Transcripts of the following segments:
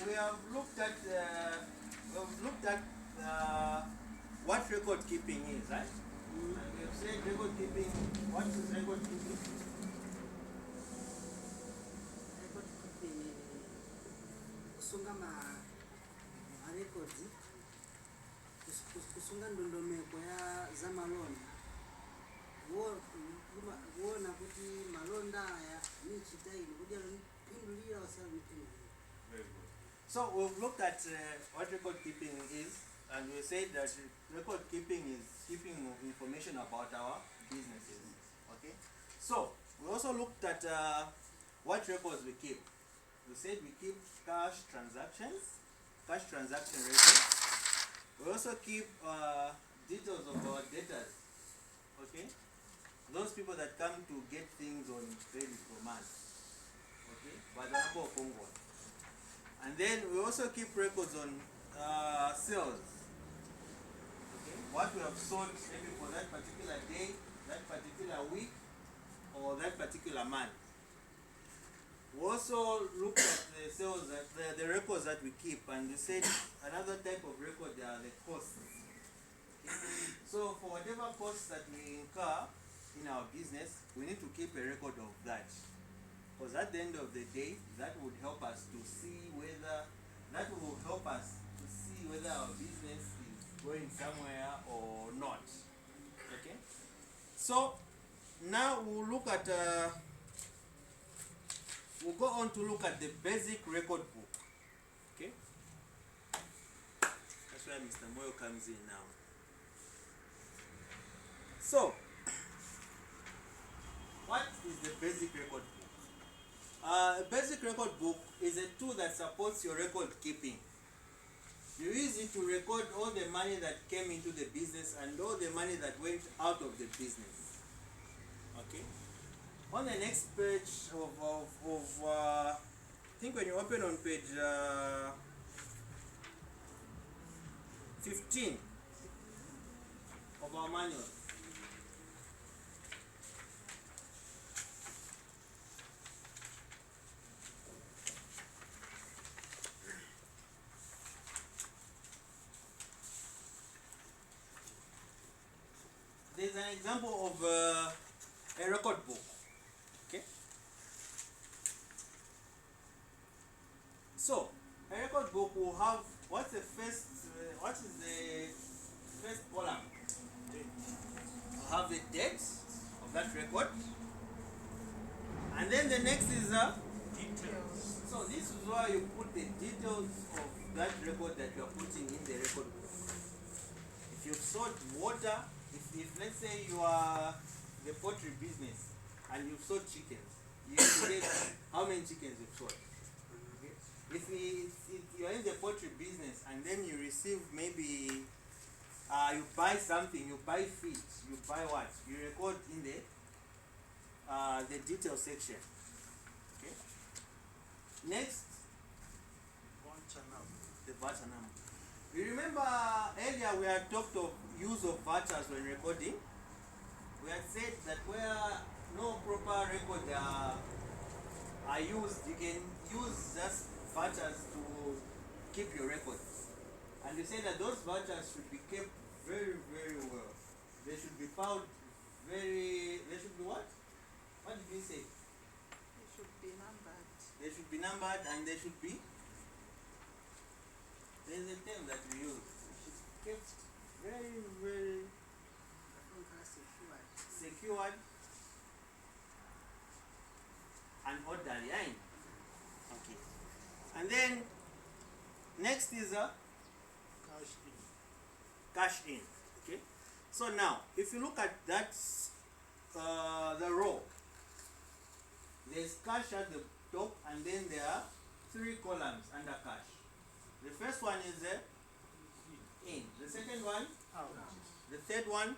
we have looked at what record keeping is, right? And we have said record keeping. What is record keeping? Record keeping kusunga records, kusunga ndondomeko ya zamalonda, kuona kuti malonda aya ni chitaini kuti alipindulira osalipindulira. Very good. So we've looked at what record keeping is, and we said that record keeping is keeping information about our businesses. Okay. So we also looked at what records we keep. We said we keep cash transaction records. We also keep details of our debtors. Okay. Those people that come to get things on credit from us. Okay. But the number of Congo. And then we also keep records on sales. Okay. What we have sold maybe for that particular day, that particular week, or that particular month. We also look at the sales, the records that we keep, and we said another type of record are the costs. Okay. So for whatever costs that we incur in our business, we need to keep a record of that. Because at the end of the day, that would help us to see whether our business is going somewhere or not. Okay. So now we'll look at we'll go on to look at the basic record book. Okay. That's where Mr. Moyo comes in now. So, what is the basic record book? A basic record book is a tool that supports your record keeping. You use it to record all the money that came into the business and all the money that went out of the business. Okay. On the next page I think when you open on page 15 of our manual. There's an example of a record book. Okay. So a record book will have what is the first column? Will have the date of that record, and then the next is details. So this is where you put the details of that record that you are putting in the record book. If you've sold water, if let's say you are the poultry business and you've sold chickens, you say how many chickens you've sold. Okay. If you are in the poultry business and then you receive maybe you buy something, you buy feed, you buy what, you record in the detail section. Okay. Next, the voucher number. You remember earlier we had talked of use of vouchers when recording. We had said that where no proper record are used, you can use just vouchers to keep your records. And you said that those vouchers should be kept very, very well. They should be found they should be what? What did you say? They should be numbered. They should be numbered and they should be, there's a term that we use. It should be kept very, very secured and orderly. Okay. And then next is a cash in. Okay. So now, if you look at that, the row, there's cash at the top, and then there are 3 columns under cash. The first one is in. The second one, the third one,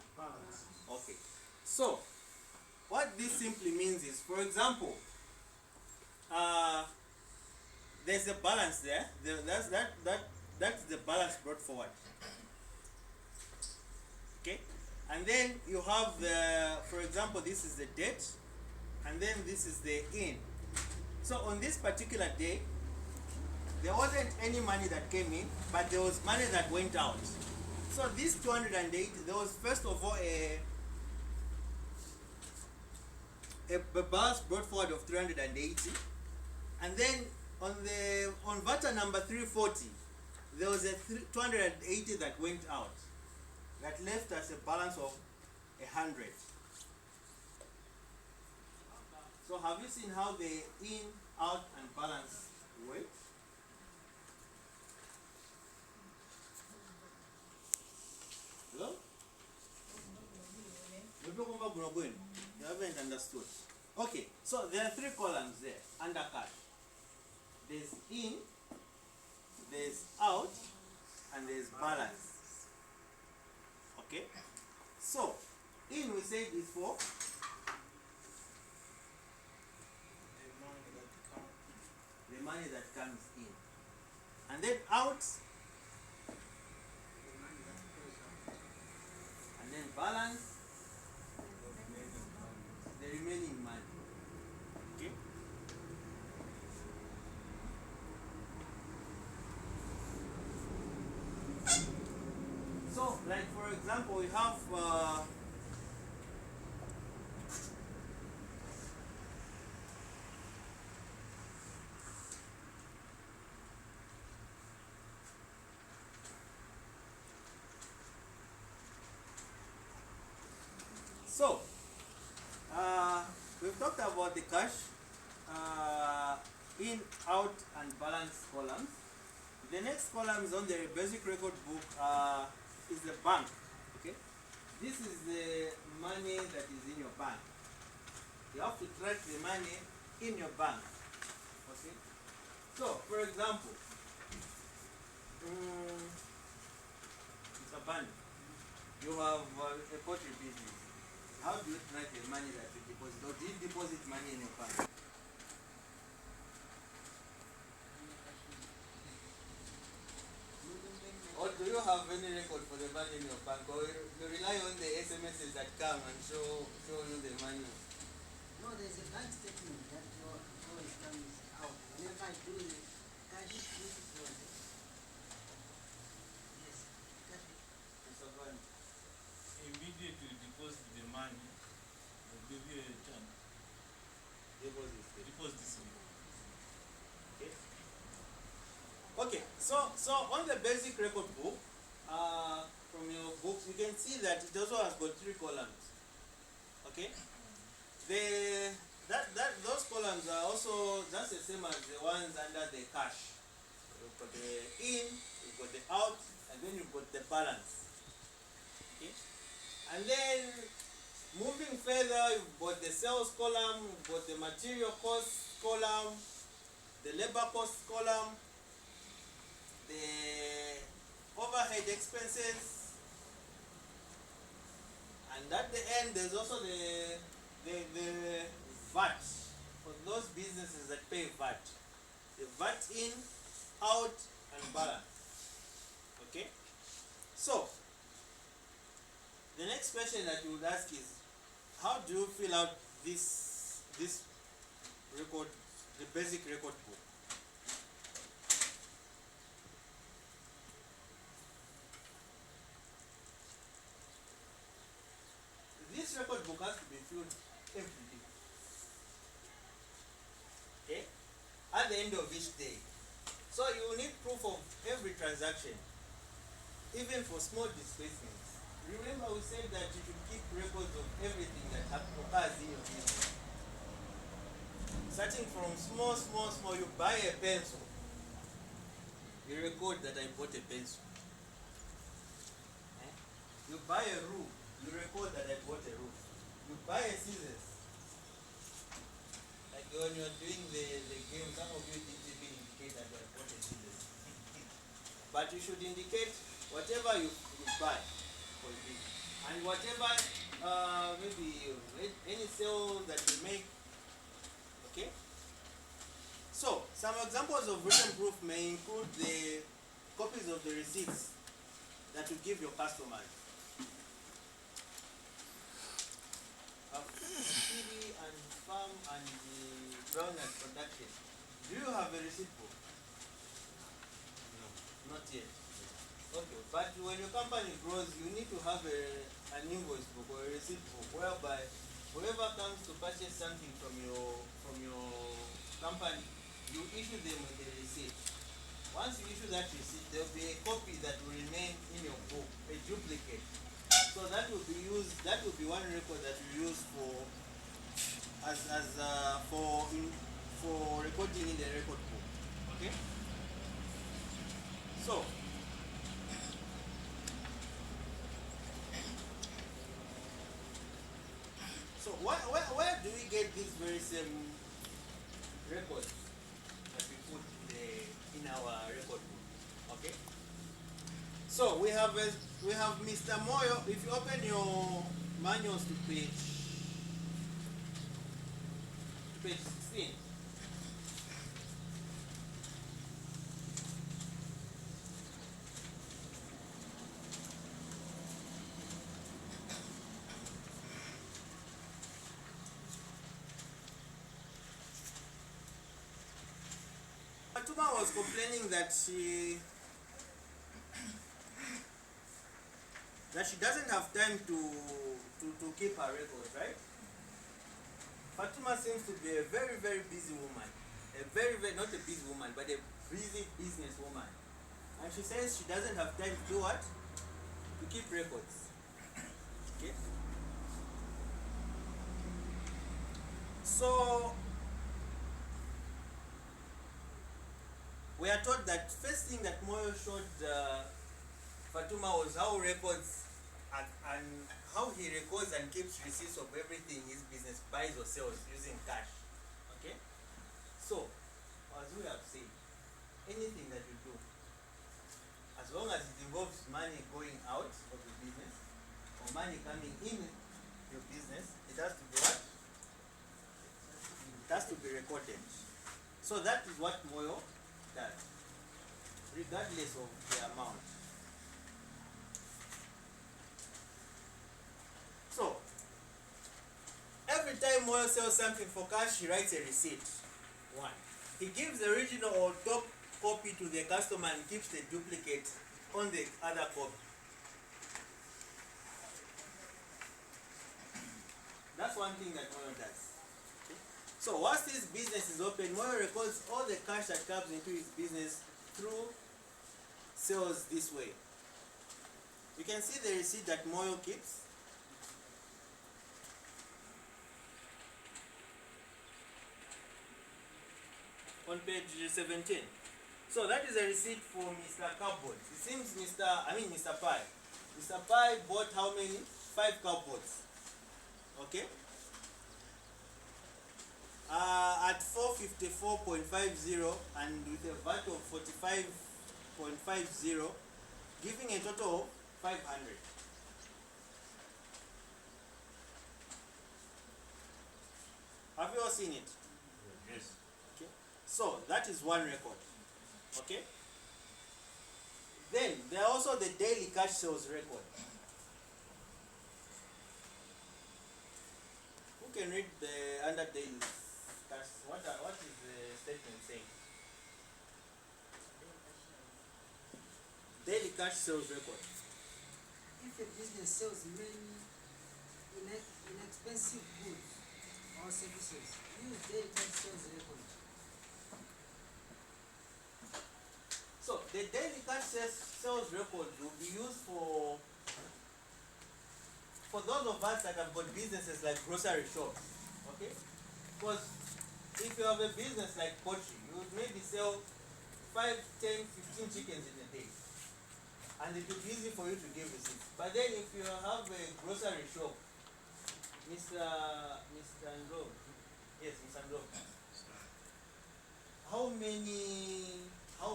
okay. So what this simply means is, for example, there's a balance there. That's the balance brought forward. Okay, and then you have for example, this is the date, and then this is the in. So on this particular day, there wasn't any money that came in, but there was money that went out. So this 208, there was first of all a balance brought forward of 380, and then on vata number 340, there was a 280 that went out, that left us a balance of 100. So have you seen how the in, out, and balance work? Hello? You haven't understood. Okay, so there are three columns there under cash. There's in, there's out, and there's balance. Okay? So, in we said is for the money that comes in. And then out, and then balance, the remaining money. Okay? So, like for example, we have so we've talked about the cash, in, out, and balance columns. The next column is on the basic record book, is the bank. Okay, this is the money that is in your bank. You have to track the money in your bank. Okay, so for example, Mr. Band, you have a poultry business. How do you track the money that you deposit, or do you deposit money in your bank? Or do you have any record for the money in your bank, or you rely on the SMSs that come and show you the money? No, there's a bank statement that always comes out. Whenever I do the cash withdrawal. Yes, cash. Mr. Band. Immediately deposit the money, they'll give you a chance. Deposit this week. Okay. Okay, so on the basic record book, from your books, you can see that it also has got three columns. Okay, those columns are also just the same as the ones under the cash. You've got the in, you've got the out, and then you've got the balance. Okay, and then moving further, you've got the sales column, you've got the material cost column, the labor cost column, the overhead expenses, and at the end there's also the VAT for those businesses that pay VAT. The VAT in, out, and balance. Okay? So the next question that you would ask is, how do you fill out this record, the basic record book? This record book has to be filled every day. Okay? At the end of each day. So you will need proof of every transaction, even for small displacements. Remember, we said that you should keep records of everything that occurs in your business. Starting from small, you buy a pencil, you record that I bought a pencil. You buy a rule, you record that I bought a rule. You buy a scissors. Like when you're doing the game, some of you didn't even indicate that you bought a scissors. But you should indicate whatever you buy for this. And whatever, maybe any sale that you make. Okay? So, some examples of written proof may include the copies of the receipts that you give your customers. CD and farm and the brown and production. Do you have a receipt book? Not yet. Okay, but when your company grows, you need to have an invoice book or a receipt book whereby whoever comes to purchase something from your company, you issue them with a receipt. Once you issue that receipt, there will be a copy that will remain in your book, a duplicate. So that will be used. That will be one record that you use for for recording in the record book. Okay. So where do we get these very same records that we put in our record book? Okay. So we have Mr. Moyo. If you open your manuals to page 16. Fatuma was complaining that she doesn't have time to keep her records, right? Fatuma seems to be a very, very busy woman. A very, very, not a busy woman, but a busy business woman. And she says she doesn't have time to do what? To keep records. Okay? So we are told that first thing that Moyo showed Fatuma was how records and how he records and keeps receipts of everything his business buys or sells using cash. Okay? So, as we have said, anything that you do, as long as it involves money going out of the business or money coming in your business, it has to be what? It has to be recorded. So that is what Moyo does, regardless of the amount. So, every time Moyo sells something for cash, he writes a receipt. One. He gives the original or top copy to the customer and keeps the duplicate on the other copy. That's one thing that Moyo does. Okay? So once his business is open, Moyo records all the cash that comes into his business through sales this way. You can see the receipt that Moyo keeps. On page 17. So that is a receipt for Mr. Cardboard. It seems Mr. Pi. Mr. Pi bought how many? 5 cardboards. Okay? At 454.50 and with a VAT of 45.50, giving a total of 500. Have you all seen it? Yes. Okay. So that is one record. Okay. Then there are also the daily cash sales record. Who can read the under daily cash? What is the statement saying? Daily cash sales record. If a business sells many inexpensive goods or services, use daily cash sales record. So the daily cash sales record will be used for those of us that have got businesses like grocery shops. Okay? Because if you have a business like poultry, you would maybe sell 5, 10, 15 chickens in a day. And it will be easy for you to give receipts. But then if you have a grocery shop, Mr. Andro, yes, Mr. Andro, how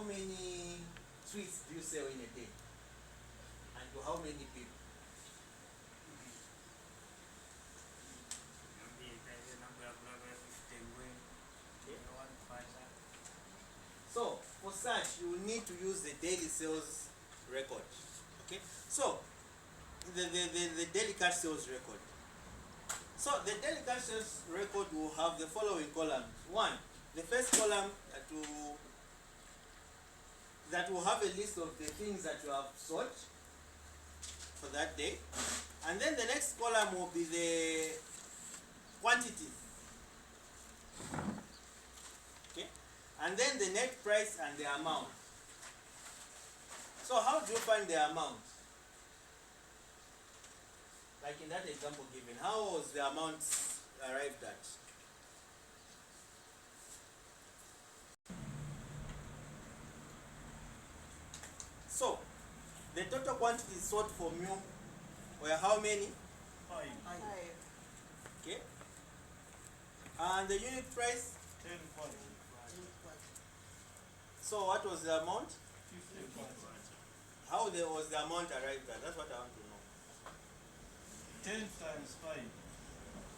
many sweets do you sell in a day? And to how many people? So for such, you will need to use the daily sales record. Okay. So the daily cash sales record. So the daily cash sales record will have the following columns. One, the first column that will have a list of the things that you have sold for that day. And then the next column will be the quantities. Okay? And then the net price and the amount. So how do you find the amount? Like in that example given, how was the amount arrived at? So, the total quantities sold for meal were how many? 5. Five. Okay. And the unit price? 10 quantity. So what was the amount? 15 quantity. How was the amount arrived at? That's what I want to know. 10 times 5.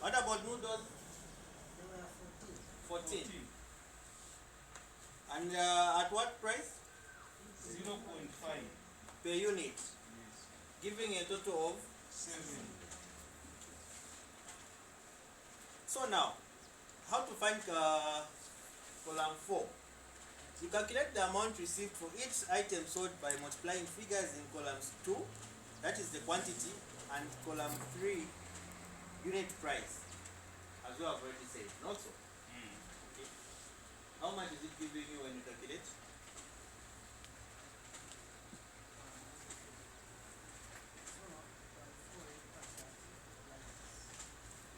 What about noodles? There were 14. 14. And at what price? 0.5. Per unit. Yes. Giving a total of. 7. So now, how to find column 4? You calculate the amount received for each item sold by multiplying figures in columns 2, that is the quantity, and column 3, unit price, as you have already said. Not so. Okay. How much is it giving you when you calculate?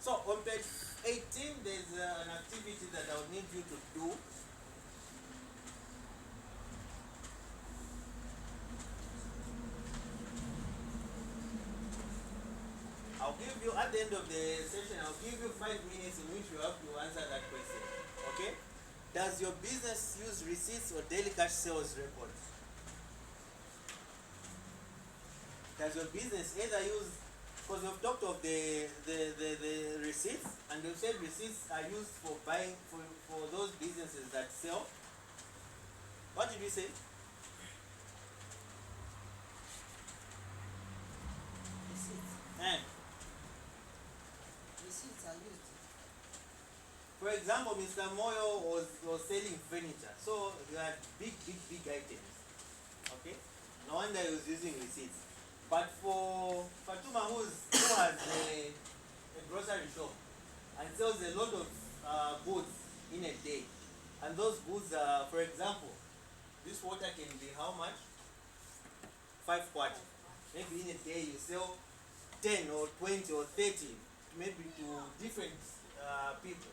So on page 18, there's an activity that I would need you to do. I'll give you, at the end of the session, I'll give you 5 minutes in which you have to answer that question. Okay? Does your business use receipts or daily cash sales records? Does your business either use, because we've talked of the receipts, and we've said receipts are used for buying, for those businesses that sell. What did we say? Receipts. And Receipts are used. for example, Mr. Moyo was selling furniture, so he had big items. Okay? No wonder he was using receipts. But for Fatuma, who has a grocery shop and sells a lot of goods in a day, and those goods, for example, this water can be how much? 5 quarts. Maybe in a day you sell 10 or 20 or 30, maybe to different people.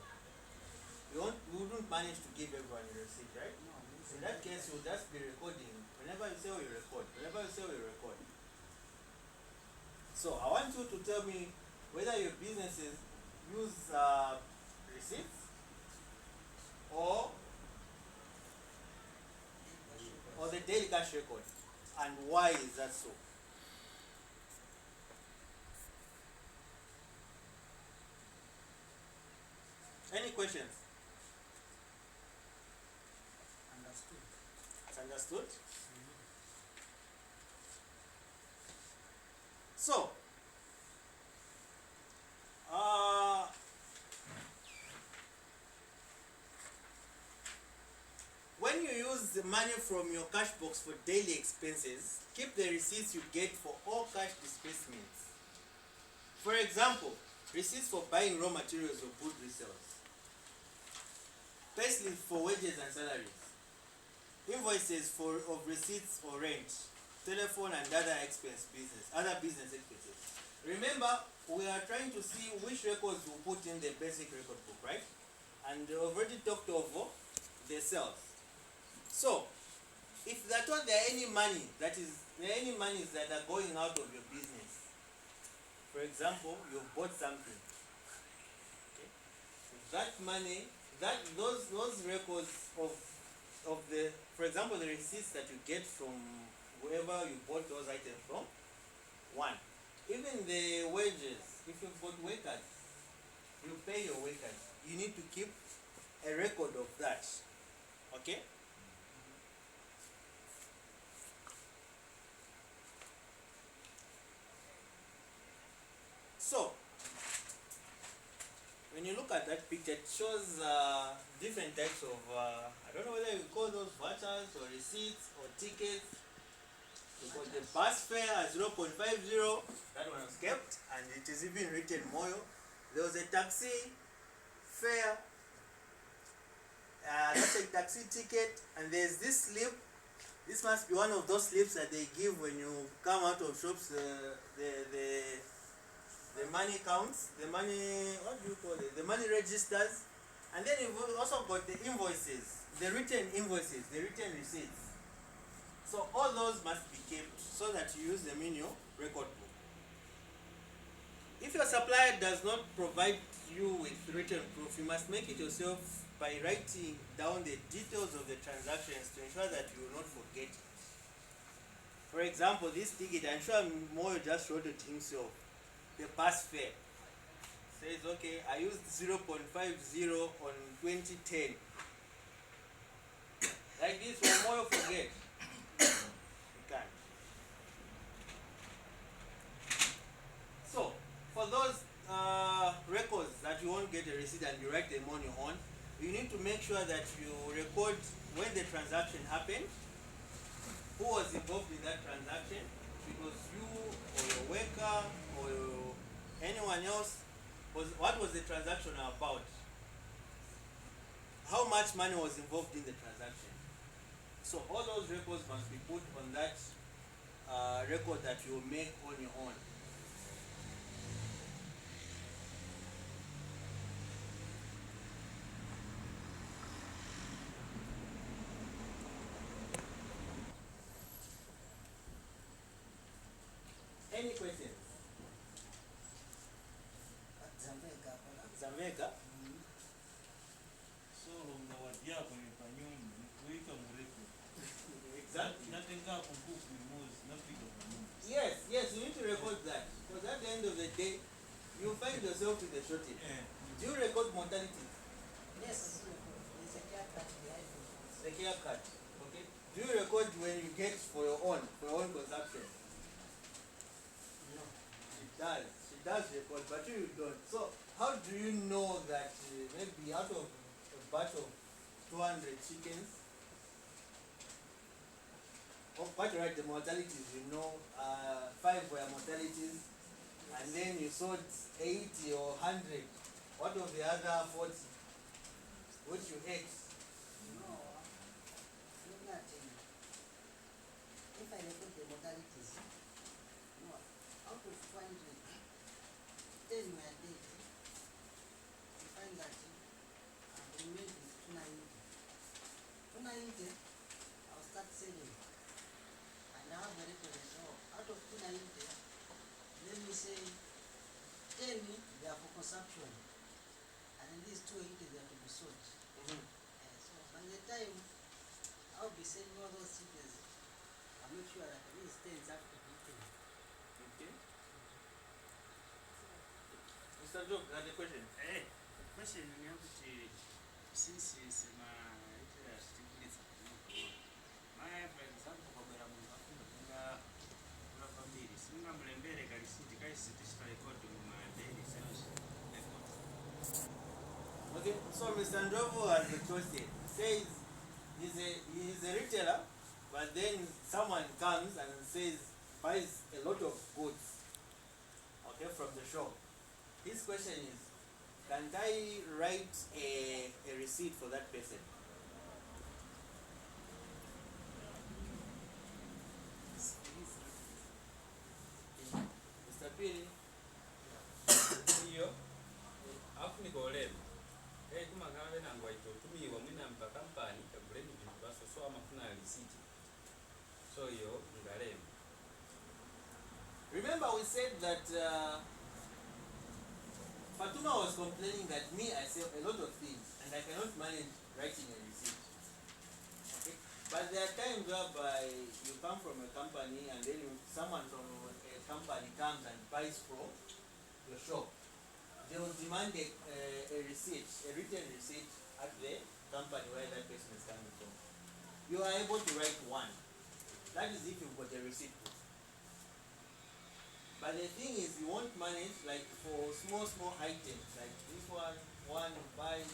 You wouldn't manage to give everyone a receipt, right? No, In that case, you'll just be recording. Whenever you sell, you record. Whenever you sell, you record. So I want you to tell me whether your businesses use receipts or the daily cash record, and why is that so? Any questions? understood. It's understood? So, when you use the money from your cash box for daily expenses, keep the receipts you get for all cash disbursements. For example, receipts for buying raw materials or good resales, payslips for wages and salaries, invoices of receipts or rent, telephone and other business expenses. Remember, we are trying to see which records we put in the basic record book, right? And we've already talked over the sales. So, if that one there are any money that are going out of your business, for example, you bought something. Okay? That money, those records of the, for example, the receipts that you get from wherever you bought those items from, one. Even the wages, if you've got workers, you pay your workers. You need to keep a record of that. Okay? So, when you look at that picture, it shows different types of, I don't know whether you call those vouchers registers or receipts or tickets. We got the bus fare at 0.50. That one was kept, and it is even written Moyo. There was a taxi fare. That's a taxi ticket, and there's this slip. This must be one of those slips that they give when you come out of shops. The money counts, the money, what do you call it? The money registers, and then you've also got the invoices, the written invoices, the written receipts. So all those must be kept so that you use them in your record book. If your supplier does not provide you with written proof, you must make it yourself by writing down the details of the transactions to ensure that you will not forget it. For example, this ticket, I'm sure Moyo just wrote it himself. The bus fare says, okay, I used 0.50 on 2010. Like this, will Moyo forget? You can't. So, for those records that you won't get a receipt and you write them on your own, you need to make sure that you record when the transaction happened, who was involved in that transaction, because you or your worker or anyone else, what was the transaction about? How much money was involved in the transaction? So all those records must be put on that record that you make on your own. Any questions? Zambega pala. Zameka? So nga wadyako nepanyumba nikuweka murecord. Exactly. Natenga kukuku imozi nafika panyumba. Yes, you need to record that. Because at the end of the day, you find yourself with a shortage. Do you record mortality? Yes, there's a cat that the iPhone. The care card. Okay. Do you record when you get for your own consumption? No. She does record, but you don't. So how do you know that maybe out of a batch of 200 chickens, what right the mortalities, you know, 5 were mortalities, and then you sold 80 or 100. What of the other 40, which you ate? No. Look at it. If I record the modalities, no, out of 200, 10 were dead. You find that the remained is 290. 290, I'll start selling. And I have a record. So out of 290, let me say 10 they are for consumption. And at least 280 they are to be sold. So by the time I'll be selling all those chickens, I'll make sure that at least 10 is after eating. Okay. Mr. Job, you had a question? Question yangu sisi sema ite stikulitsa maya for example kwa bera mungu afunga kuna family singa mlembere kalisiti kaisiti sta record mu daily sales record. Okay, so Mr. Ndovo has a question. Says he's a retailer, but then someone comes and buys a lot of goods, okay, from the shop. His question is, can I write a receipt for that person? Mr. Pili? Iyo afu nikolema kumakabe nangwa ito tumiwa mwina mpa kampani kaguleni bintu baso so amafuna receipt so iyo ngalema. Remember we said that Fatuma was complaining that I sell a lot of things and I cannot manage writing a receipt. Okay? But there are times whereby you come from a company and then someone from a company comes and buys from your shop. They will demand a receipt, a written receipt at the company where that person is coming from. You are able to write one. That is if you've got a receipt book. But the thing is, you won't manage, like for small items, like this one buys,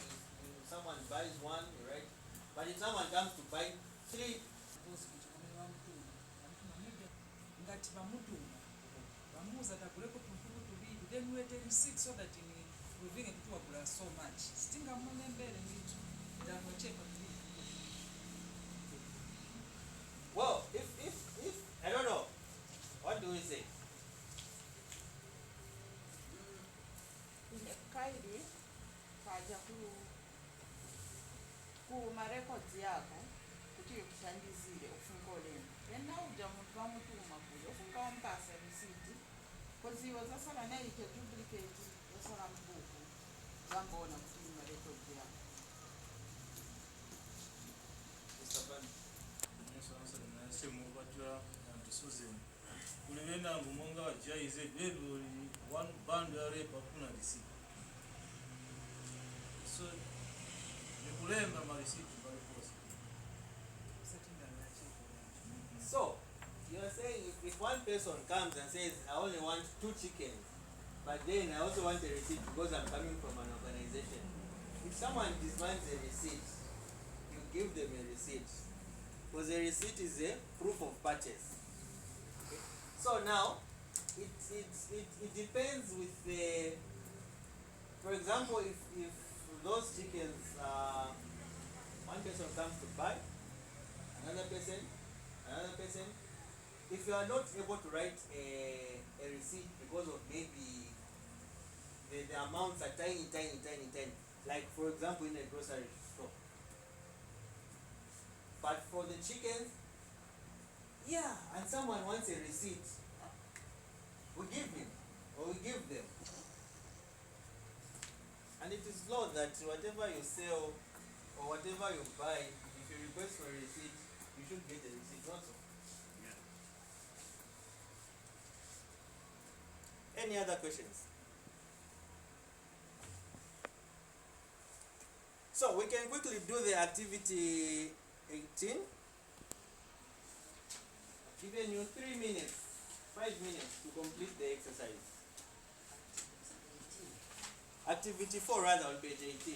someone buys one, right? But if someone comes to buy 3. Suppose kuti pamene vamutuma ngati vamutuma vamuuza taguleko tuntutu tuviri then uwete receipt so that in proving kuti wagula so much sitingamulembere nditu ndamochepa Well, if I don't know, what do we say? kaidi kaja ku marecords yako kuti kushandizire ufunga olemba then nauja muntu vamutuma kuja ufunga wampasa receipt koziwo zasala naite duplicate zasala mbuku zambona kuti marecords yako. kulevena ngumonga wajaize dwedu one band yale pakuna receipt so nikulemba ma receipt by post. So, you are saying if one person comes and says, I only want 2 chickens, but then I also want a receipt because I'm coming from an organization. If someone demands a receipt, you give them a receipt. Because a receipt is a proof of purchase. Okay? So now, it depends with the, for example, if those chickens, one person comes to buy, another person, if you are not able to write a receipt because of maybe the amounts are tiny, like for example in a grocery store. But for the chickens, yeah, and someone wants a receipt, we give him or we give them. And it is law that whatever you sell or whatever you buy, if you request for a receipt, you should get a receipt also. Any other questions? So we can quickly do the activity 18. I've given you 3 minutes, 5 minutes to complete the exercise. Activity 4 rather on page 18.